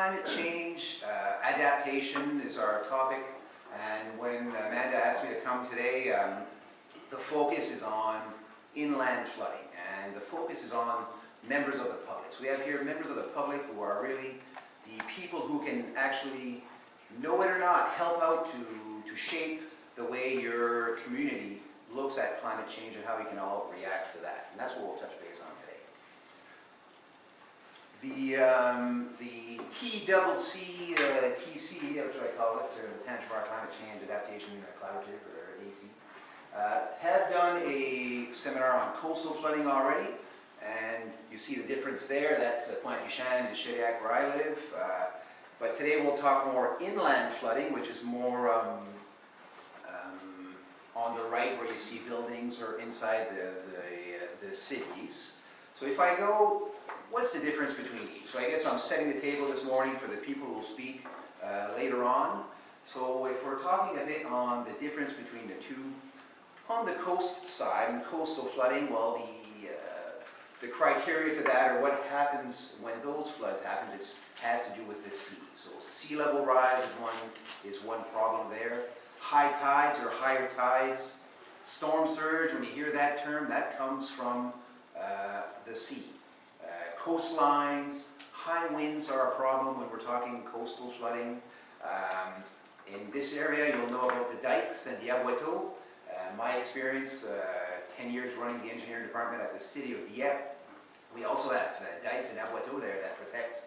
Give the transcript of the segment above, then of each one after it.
climate change, adaptation is our topic, and when Amanda asked me to come today, the focus is on inland flooding, and the focus is on members of the public. So we have here members of the public who are really the people who can actually, know it or not, help out to shape the way your community looks at climate change and how we can all react to that. And that's what we'll touch base on today. The TCC, which I call it, or the Tangier Climate Change Adaptation Collaborative, or AC, have done a seminar on coastal flooding already, and you see the difference there. That's Pointe du Chêne and Shediac, where I live. But today we'll talk more inland flooding, which is more on the right, where you see buildings or inside the cities. So if I go, what's the difference between each? So I guess I'm setting the table this morning for the people who will speak later on. So if we're talking a bit on the difference between the two, on the coast side and coastal flooding, well, the criteria to that, or what happens when those floods happen, it has to do with the sea. So sea level rise is one problem there. High tides or higher tides. Storm surge, when you hear that term, that comes from the sea. Coastlines, high winds are a problem when we're talking coastal flooding. In this area, you'll know about the dikes and the abueto. My experience, 10 years running the engineering department at the city of Dieppe, we also have dikes and abueto there that protect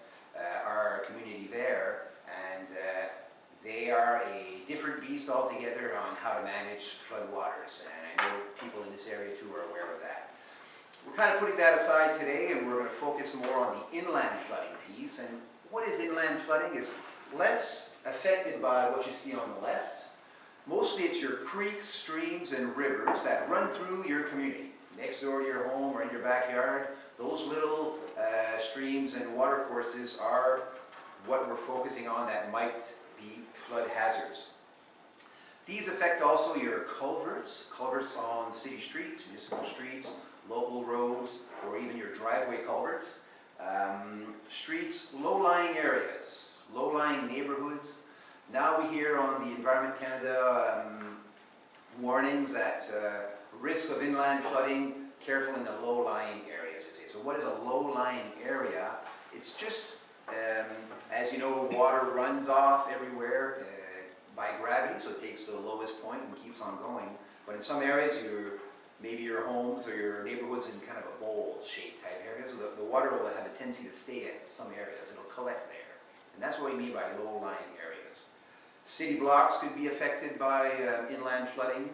our community there, and they are a different beast altogether on how to manage floodwaters, and I know people in this area too are aware of that. We're kind of putting that aside today, and we're going to focus more on the inland flooding piece. And what is inland flooding is less affected by what you see on the left. Mostly it's your creeks, streams, and rivers that run through your community, next door to your home or in your backyard. Those little streams and water courses are what we're focusing on that might be flood hazards. These affect also your culverts on city streets, municipal streets, local roads, or even your driveway culvert. Streets, low-lying areas, low-lying neighborhoods. Now we hear on the Environment Canada warnings that risk of inland flooding, careful in the low-lying areas. So what is a low-lying area? It's just, as you know, water runs off everywhere by gravity, so it takes to the lowest point and keeps on going. But in some areas, maybe your homes or your neighborhoods in kind of a bowl-shaped type areas, so the water will have a tendency to stay in some areas. It'll collect there. And that's what we mean by low-lying areas. City blocks could be affected by inland flooding.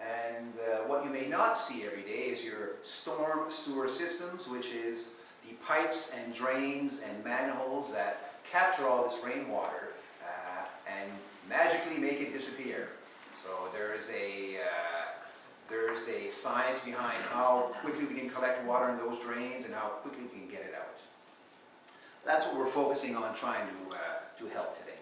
And what you may not see every day is your storm sewer systems, which is the pipes and drains and manholes that capture all this rainwater and magically make it disappear. So there's a science behind how quickly we can collect water in those drains and how quickly we can get it out. That's what we're focusing on trying to help today.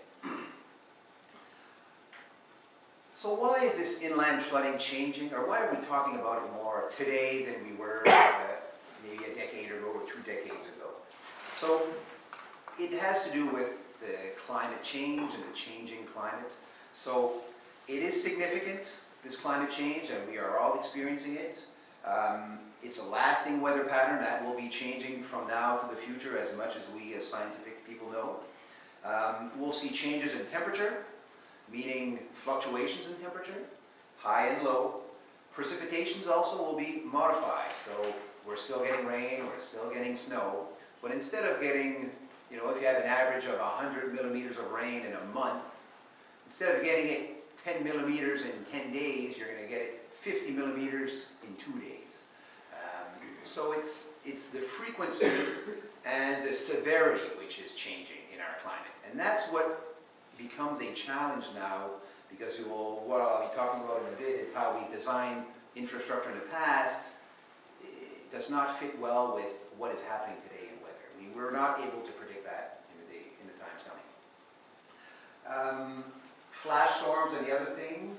So why is this inland flooding changing, or why are we talking about it more today than we were maybe a decade ago or 2 decades ago? So it has to do with the climate change and the changing climate. So it is significant, this climate change, and we are all experiencing it. It's a lasting weather pattern that will be changing from now to the future as much as we as scientific people know. We'll see changes in temperature, meaning fluctuations in temperature, high and low. Precipitations also will be modified. So we're still getting rain, we're still getting snow, but instead of getting, if you have an average of 100 millimeters of rain in a month, instead of getting it 10 millimeters in 10 days, you're going to get it 50 millimeters in 2 days. So it's the frequency and the severity which is changing in our climate. And that's what becomes a challenge now, because what I'll be talking about in a bit is how we design infrastructure in the past. It does not fit well with what is happening today in weather. We're not able to predict that in the times coming. Flash storms are the other thing,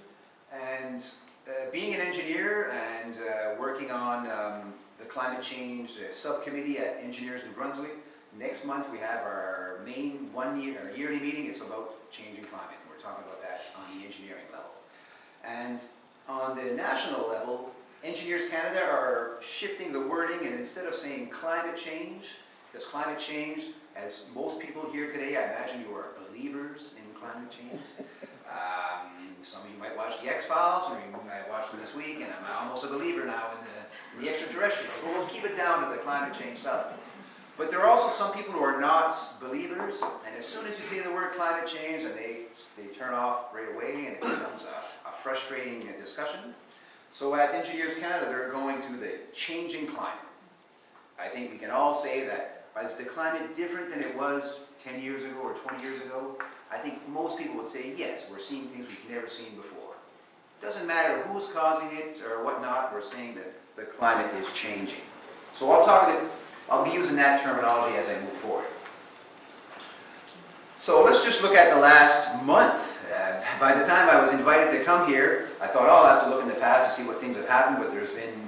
and being an engineer and working on the climate change subcommittee at Engineers New Brunswick, Next month, we have our main yearly meeting. It's about changing climate. We're talking about that on the engineering level. And on the national level, Engineers Canada are shifting the wording, and instead of saying climate change, because climate change, as most people here today, I imagine you are believers in climate change. Some of you might watch the X-Files, or you might watch them this week, and I'm almost a believer now in the extraterrestrials. But we'll keep it down to the climate change stuff. But there are also some people who are not believers, and as soon as you say the word climate change, and they turn off right away, and it becomes a frustrating discussion. So at Engineers Canada, they're going to the changing climate. I think we can all say that, is the climate different than it was 10 years ago or 20 years ago? I think most people would say yes, we're seeing things we've never seen before. It doesn't matter who's causing it or whatnot, we're saying that the climate is changing. So I'll be using that terminology as I move forward. So let's just look at the last month. By the time I was invited to come here, I thought, oh, I'll have to look in the past to see what things have happened, but there's been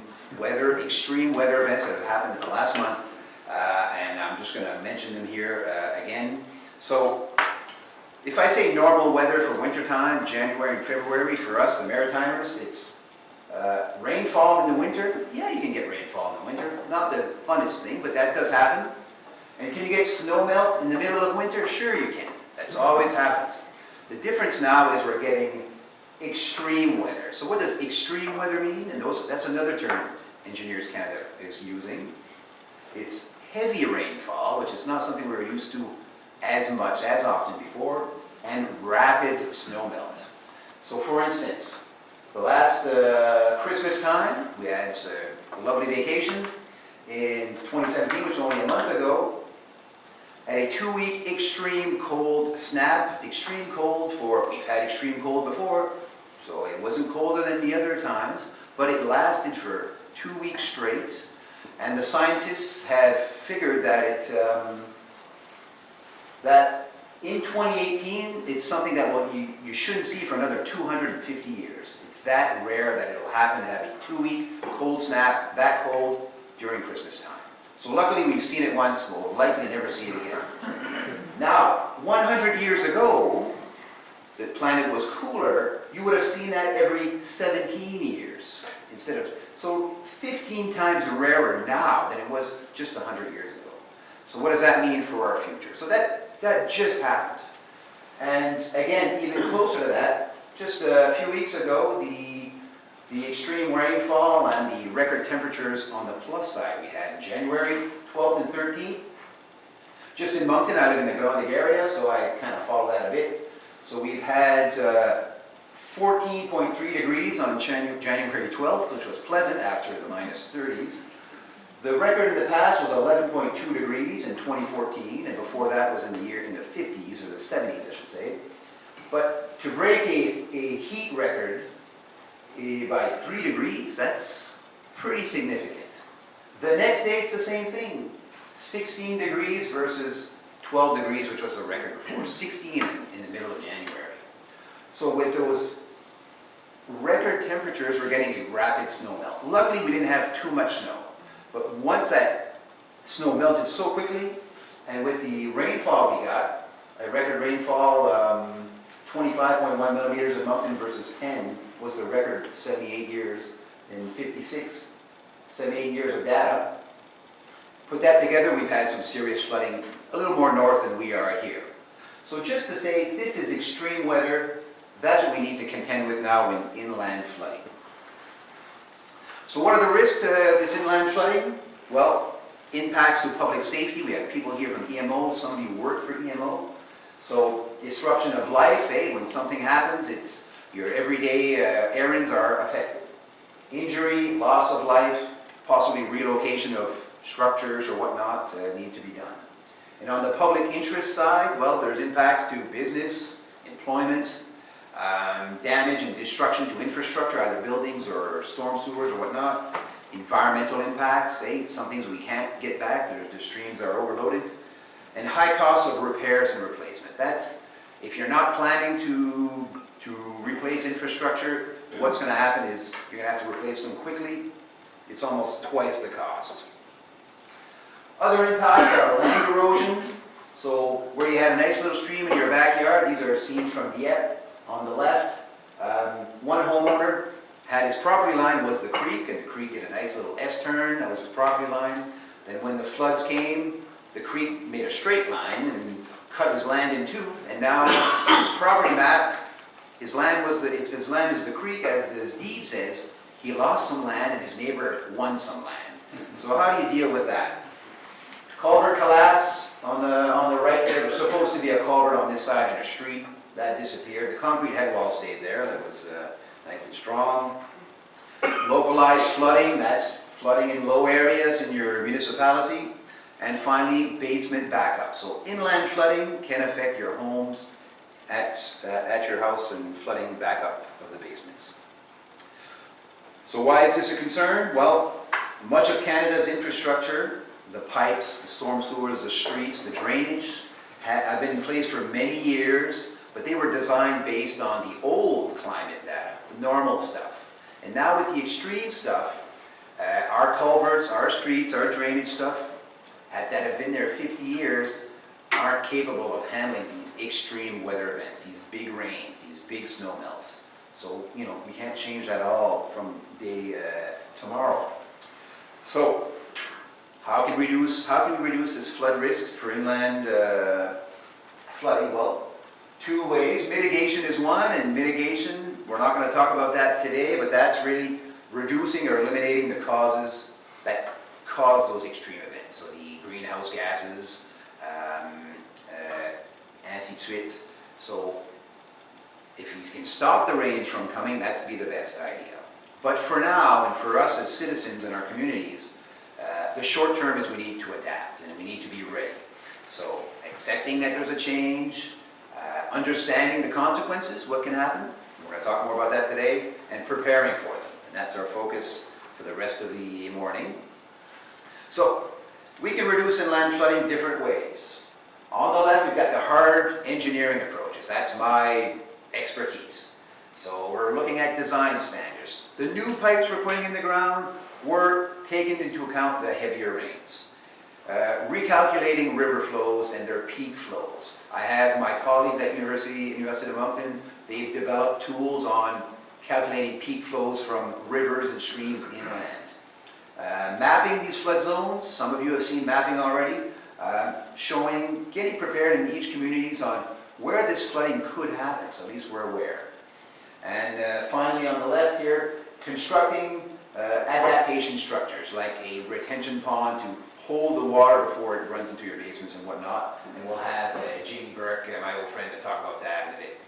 extreme weather events that have happened in the last month, and I'm just going to mention them here again. So if I say normal weather for wintertime, January and February, for us, the Maritimers, it's rainfall in the winter. Yeah, you can get rainfall in the winter. Not the funnest thing, but that does happen. And can you get snow melt in the middle of winter? Sure you can. That's always happened. The difference now is we're getting extreme weather. So what does extreme weather mean? And that's another term Engineers Canada is using. It's heavy rainfall, which is not something we're used to as often before, and rapid snow melt. So for instance, the last Christmas time, we had a lovely vacation in 2017, which was only a month ago, at a 2-week extreme cold snap. Extreme cold we've had extreme cold before, so it wasn't colder than the other times, but it lasted for 2 weeks straight, and the scientists have figured that that in 2018, it's something that you shouldn't see for another 250 years. It's that rare that it'll happen to have a 2-week cold snap, that cold, during Christmas time. So luckily we've seen it once, we'll likely never see it again. Now, 100 years ago, the planet was cooler, you would have seen that every 17 years. So 15 times rarer now than it was just 100 years ago. So what does that mean for our future? So that just happened. And again, even closer to that, just a few weeks ago, the extreme rainfall and the record temperatures on the plus side we had January 12th and 13th. Just in Moncton, I live in the Glenelg area, so I kind of follow that a bit. So we've had 14.3 degrees on January 12th, which was pleasant after the minus 30s. The record in the past was 11.2 degrees in 2014, and before that was in the 50s, or the 70s, I should say. But to break a heat record by 3 degrees, that's pretty significant. The next day it's the same thing. 16 degrees versus 12 degrees, which was the record before. 16 in the middle of January. So with those record temperatures, we're getting a rapid snow melt. Luckily, we didn't have too much snow. But once that snow melted so quickly, and with the rainfall we got, a record rainfall, 25.1 millimeters of Moncton versus 10 was the record 78 years in 78 years of data. Put that together, we've had some serious flooding a little more north than we are here. So just to say, this is extreme weather. That's what we need to contend with now in inland flooding. So what are the risks to this inland flooding? Well, impacts to public safety. We have people here from EMO. Some of you work for EMO. So disruption of life, when something happens, your everyday errands are affected. Injury, loss of life, possibly relocation of structures or whatnot need to be done. And on the public interest side, well, there's impacts to business, employment, damage and destruction to infrastructure, either buildings or storm sewers or whatnot. Environmental impacts, some things we can't get back, the streams are overloaded. And high costs of repairs and replacement. That's, if you're not planning to replace infrastructure, what's going to happen is you're going to have to replace them quickly. It's almost twice the cost. Other impacts are land erosion. So where you have a nice little stream in your backyard, these are scenes from Dieppe on the left. One homeowner had his property line was the creek, and the creek did a nice little S-turn, that was his property line. Then when the floods came, the creek made a straight line and cut his land in two, and now his property map, his land was if his land is the creek, as his deed says, he lost some land and his neighbor won some land. So how do you deal with that? Culvert collapse on the right there. There's supposed to be a culvert on this side in a street. That disappeared. The concrete head wall stayed there. That was nice and strong. Localized flooding. That's flooding in low areas in your municipality. And finally, basement backup. So inland flooding can affect your homes at your house and flooding backup of the basements. So why is this a concern? Well, much of Canada's infrastructure, the pipes, the storm sewers, the streets, the drainage, have been in place for many years, but they were designed based on the old climate data, the normal stuff. And now with the extreme stuff, our culverts, our streets, our drainage stuff, that have been there 50 years, aren't capable of handling these extreme weather events, these big rains, these big snow melts. So, you know, we can't change that all from day tomorrow. So, how can we reduce this flood risk for inland flooding? Well, two ways. Mitigation is one, and mitigation, we're not going to talk about that today, but that's really reducing or eliminating the causes that cause those extreme events. So the greenhouse gases, ainsi de suite. So if you can stop the rain from coming, that's be the best idea. But for now, and for us as citizens in our communities, the short term is we need to adapt and we need to be ready. So accepting that there's a change, understanding the consequences, what can happen, we're going to talk more about that today, and preparing for them. And that's our focus for the rest of the morning. So we can reduce inland flooding different ways. On the left, we've got the hard engineering approaches. That's my expertise. So we're looking at design standards. The new pipes we're putting in the ground were taking into account the heavier rains. Recalculating river flows and their peak flows. I have my colleagues at University of Moncton, they've developed tools on calculating peak flows from rivers and streams inland. Mapping these flood zones, some of you have seen mapping already, showing, getting prepared in each communities on where this flooding could happen, so at least we're aware. And finally on the left here, constructing adaptation structures like a retention pond to hold the water before it runs into your basements and whatnot. And we'll have Jamie Burke, my old friend, to talk about that in a bit.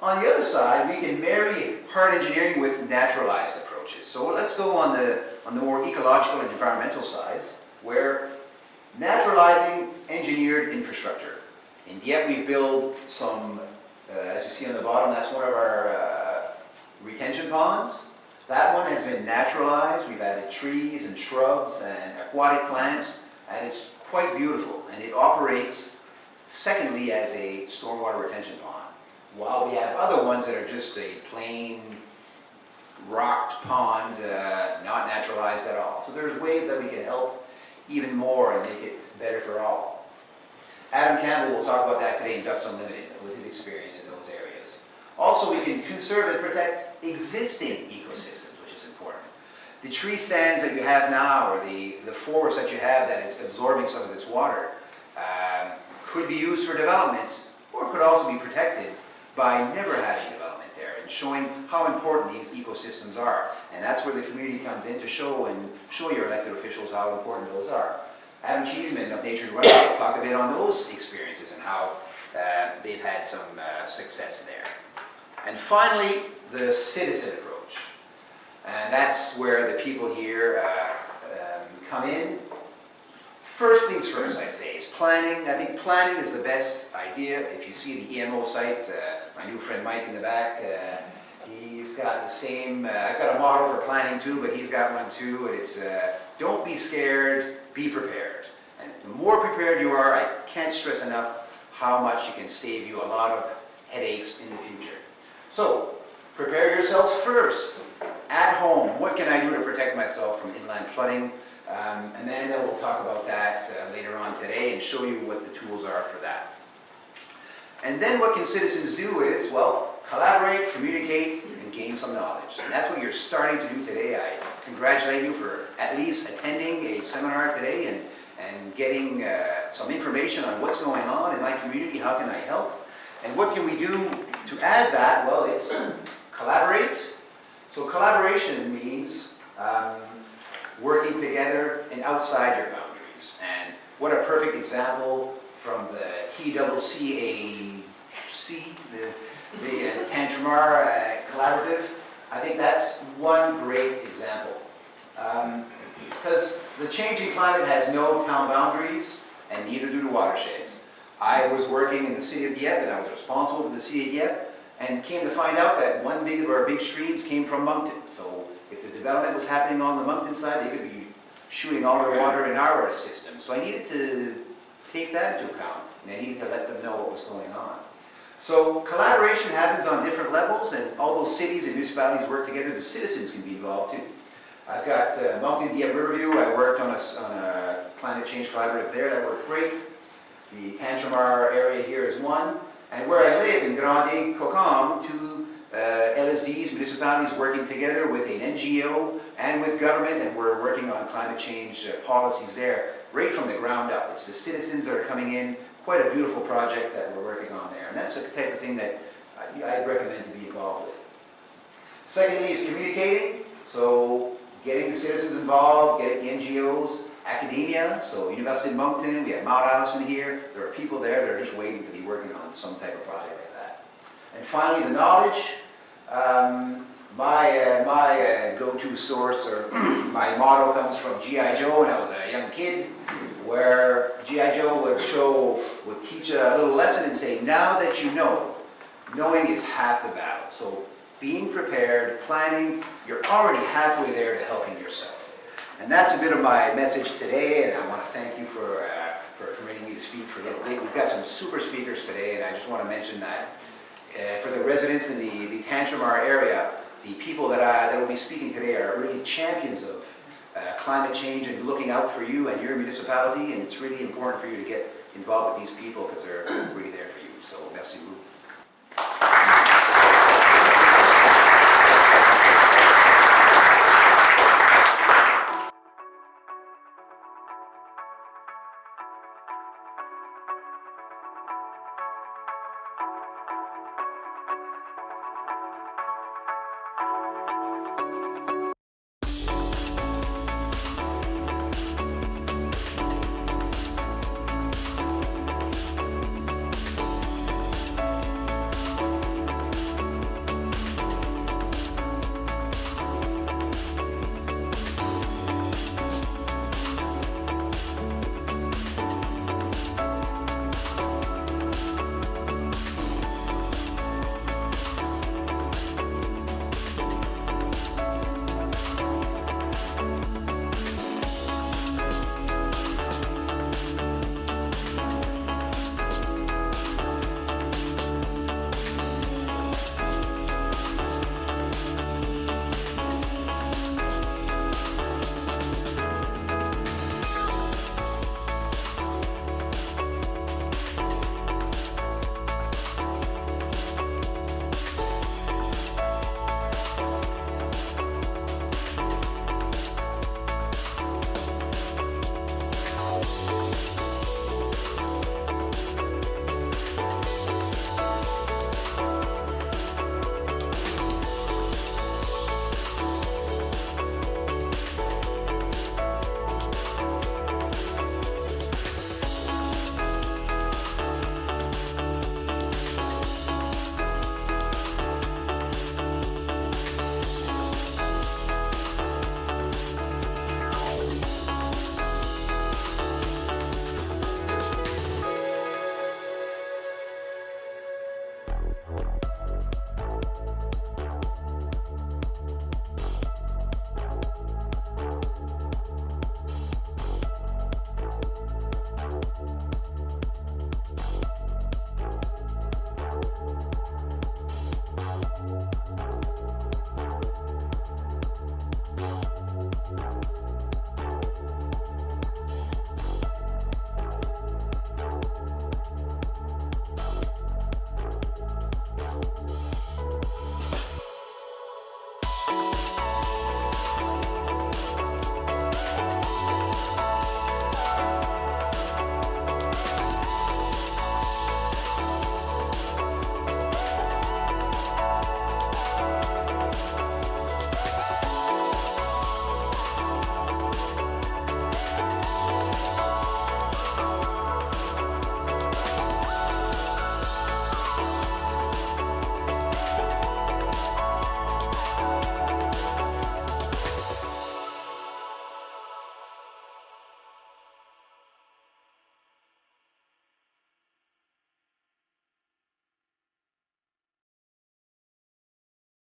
On the other side, we can marry hard engineering with naturalized approaches. So let's go on the more ecological and environmental sides, where naturalizing engineered infrastructure. In Dieppe, we built some, as you see on the bottom, that's one of our retention ponds. That one has been naturalized. We've added trees and shrubs and aquatic plants, and it's quite beautiful. And it operates, secondly, as a stormwater retention pond, while we have other ones that are just a plain rocked pond, not naturalized at all. So there's ways that we can help even more and make it better for all. Adam Campbell will talk about that today in Ducks Unlimited with his experience in those areas. Also, we can conserve and protect existing ecosystems, which is important. The tree stands that you have now, or the forest that you have that is absorbing some of this water, could be used for development, or could also be protected by never having development there, and showing how important these ecosystems are. And that's where the community comes in to show your elected officials how important those are. Adam Cheeseman of Nature and Wildlife will talk a bit on those experiences and how they've had some success there. And finally, the citizen approach. And that's where the people here come in. First things first, I'd say, is planning. I think planning is the best idea. If you see the EMO site, my new friend Mike in the back, he's got the same, I've got a model for planning too, but he's got one too, and it's don't be scared, be prepared. And the more prepared you are, I can't stress enough how much it can save you a lot of headaches in the future. So, prepare yourselves first. At home, what can I do to protect myself from inland flooding? And then we'll talk about that later on today and show you what the tools are for that. And then what can citizens do is, well, collaborate, communicate, and gain some knowledge. And that's what you're starting to do today. I congratulate you for at least attending a seminar today and getting some information on what's going on in my community, how can I help, and what can we do to add that? Well, it's collaborate. So collaboration means working together and outside your boundaries. And what a perfect example from the TCCAC, the Tantramar Collaborative. I think that's one great example. Because the changing climate has no town boundaries, and neither do the watersheds. I was working in the city of Dieppe, and I was responsible for the city of Dieppe, and came to find out that one of our big streams came from Moncton. So if the development was happening on the Moncton side, they could be shooting all their water in our system. So I needed to take that into account, and I needed to let them know what was going on. So collaboration happens on different levels, and all those cities and municipalities work together, the citizens can be involved too. I've got Moncton, Dieppe, Riverview. I worked on a climate change collaborative there. That worked great. The Tantramar area here is one. And where I live in Grande Cocom, two LSDs, municipalities working together with an NGO and with government, and we're working on climate change policies there, right from the ground up. It's the citizens that are coming in. Quite a beautiful project that we're working on there. And that's the type of thing that I'd recommend to be involved with. Secondly is communicating. So getting the citizens involved, getting the NGOs, academia. So University of Moncton, we have Mount Allison here. There are people there that are just waiting to be working on some type of project like that. And finally, the knowledge. My go-to source, or my motto, comes from G.I. Joe when I was a young kid, where G.I. Joe would teach a little lesson and say, now that you know, knowing is half the battle. So being prepared, planning, you're already halfway there to helping yourself. And that's a bit of my message today, and I want to thank you for permitting me to speak for a little bit. We've got some super speakers today, and I just want to mention that for the residents in the Tantramar area, the people that will be speaking today are really champions of climate change and looking out for you and your municipality, and it's really important for you to get involved with these people because they're really there for you. So, merci beaucoup.